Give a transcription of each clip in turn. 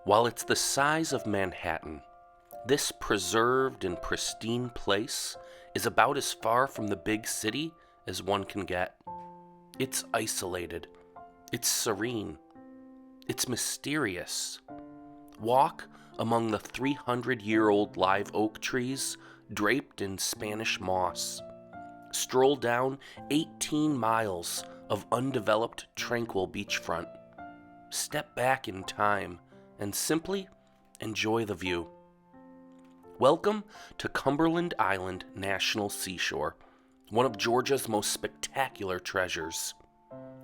While it's the size of Manhattan, this preserved and pristine place is about as far from the big city as one can get. It's isolated. It's serene. It's mysterious. Walk among the 300-year-old live oak trees draped in Spanish moss. Stroll down 18 miles of undeveloped, tranquil beachfront. Step back in time and simply enjoy the view. Welcome to Cumberland Island National Seashore, one of Georgia's most spectacular treasures.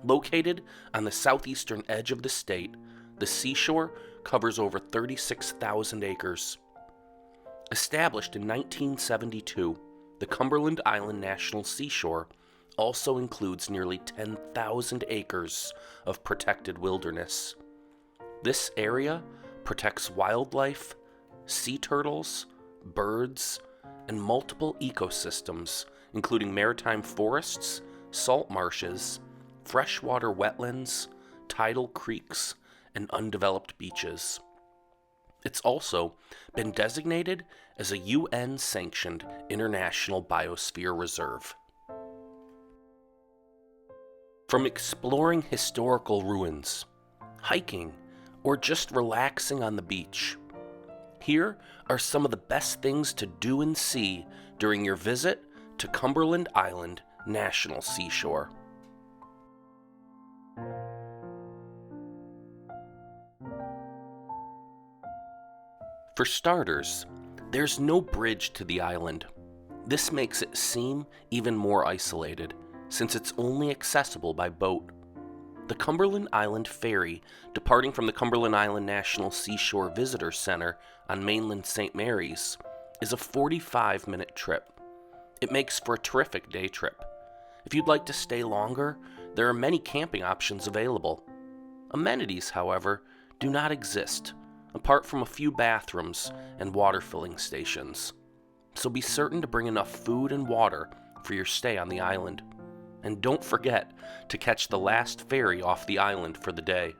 Located on the southeastern edge of the state, the seashore covers over 36,000 acres. Established in 1972, the Cumberland Island National Seashore also includes nearly 10,000 acres of protected wilderness. This area protects wildlife, sea turtles, birds, and multiple ecosystems, including maritime forests, salt marshes, freshwater wetlands, tidal creeks, and undeveloped beaches. It's also been designated as a UN-sanctioned International Biosphere Reserve. From exploring historical ruins, hiking, or just relaxing on the beach, here are some of the best things to do and see during your visit to Cumberland Island National Seashore. For starters, there's no bridge to the island. This makes it seem even more isolated, since it's only accessible by boat. The Cumberland Island Ferry, departing from the Cumberland Island National Seashore Visitor Center on mainland St. Mary's, is a 45-minute trip. It makes for a terrific day trip. If you'd like to stay longer, there are many camping options available. Amenities, however, do not exist, apart from a few bathrooms and water filling stations. So be certain to bring enough food and water for your stay on the island. And don't forget to catch the last ferry off the island for the day.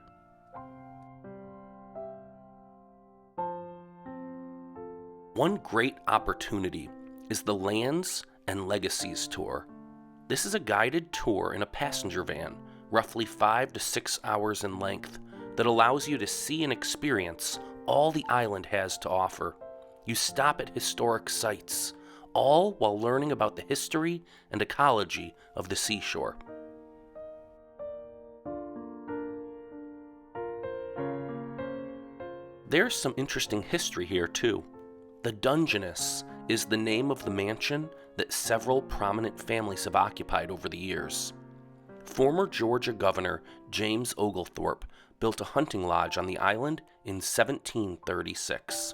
One great opportunity is the Lands and Legacies Tour. This is a guided tour in a passenger van, roughly 5 to 6 hours in length, that allows you to see and experience all the island has to offer. You stop at historic sites, all while learning about the history and ecology of the seashore. There's some interesting history here, too. The Dungeness is the name of the mansion that several prominent families have occupied over the years. Former Georgia Governor James Oglethorpe built a hunting lodge on the island in 1736.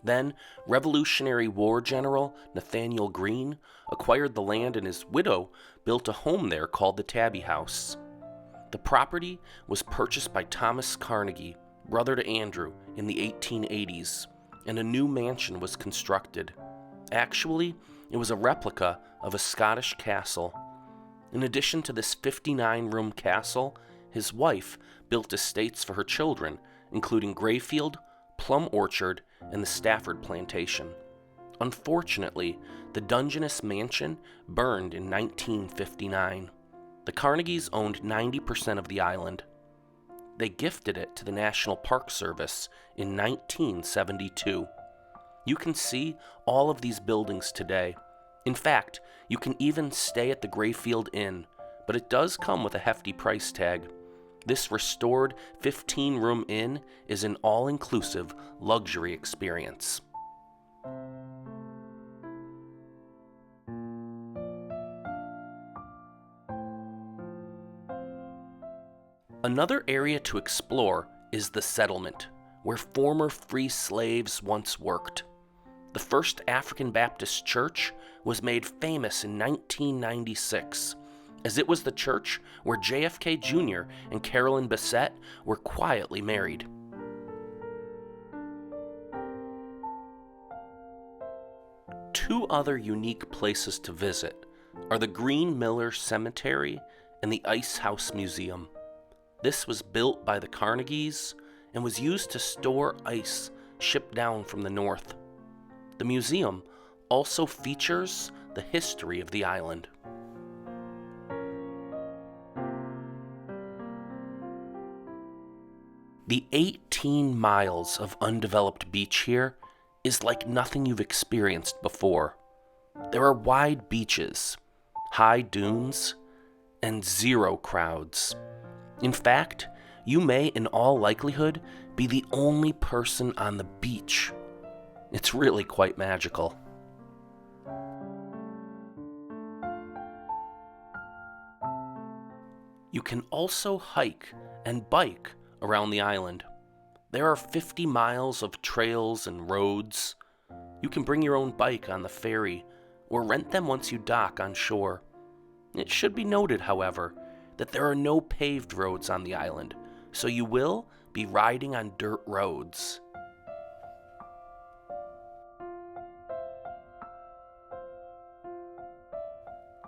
Then, Revolutionary War General Nathaniel Greene acquired the land, and his widow built a home there called the Tabby House. The property was purchased by Thomas Carnegie, brother to Andrew, in the 1880s, and a new mansion was constructed. Actually, it was a replica of a Scottish castle. In addition to this 59-room castle, his wife built estates for her children, including Grayfield, Plum Orchard, and the Stafford Plantation. Unfortunately, the Dungeness Mansion burned in 1959. The Carnegies owned 90% of the island. They gifted it to the National Park Service in 1972. You can see all of these buildings today. In fact, you can even stay at the Grayfield Inn, but it does come with a hefty price tag. This restored 15-room inn is an all-inclusive luxury experience. Another area to explore is the settlement, where former free slaves once worked. The first African Baptist church was made famous in 1996, as it was the church where JFK Jr. and Carolyn Bessette were quietly married. Two other unique places to visit are the Green Miller Cemetery and the Ice House Museum. This was built by the Carnegies and was used to store ice shipped down from the north. The museum also features the history of the island. The 18 miles of undeveloped beach here is like nothing you've experienced before. There are wide beaches, high dunes, and zero crowds. In fact, you may in all likelihood be the only person on the beach. It's really quite magical. You can also hike and bike around the island. There are 50 miles of trails and roads. You can bring your own bike on the ferry or rent them once you dock on shore. It should be noted, however, that there are no paved roads on the island, so you will be riding on dirt roads.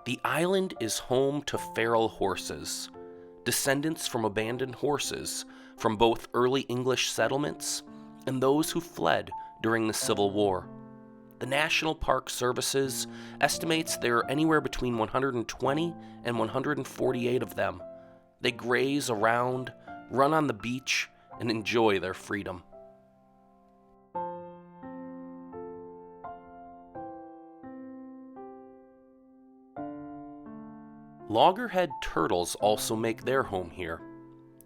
The island is home to feral horses, descendants from abandoned horses from both early English settlements and those who fled during the Civil War. The National Park Services estimates there are anywhere between 120 and 148 of them. They graze around, run on the beach, and enjoy their freedom. Loggerhead turtles also make their home here.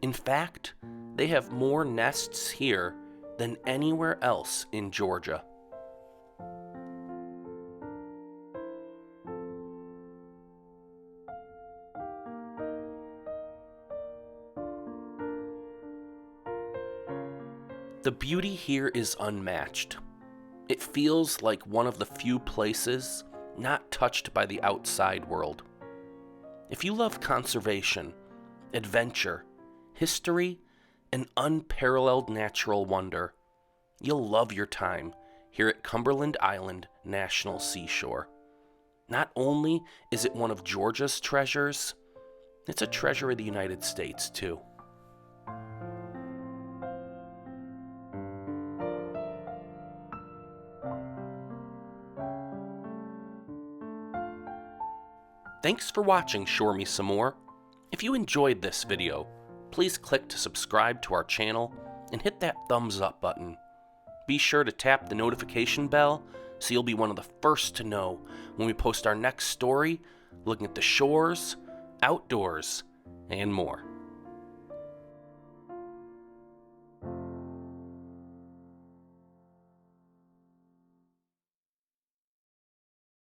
In fact, they have more nests here than anywhere else in Georgia. The beauty here is unmatched. It feels like one of the few places not touched by the outside world. If you love conservation, adventure, history, and unparalleled natural wonder, you'll love your time here at Cumberland Island National Seashore. Not only is it one of Georgia's treasures, it's a treasure of the United States too. Thanks for watching Shore Me Some More. If you enjoyed this video, please click to subscribe to our channel and hit that thumbs up button. Be sure to tap the notification bell so you'll be one of the first to know when we post our next story looking at the shores, outdoors, and more.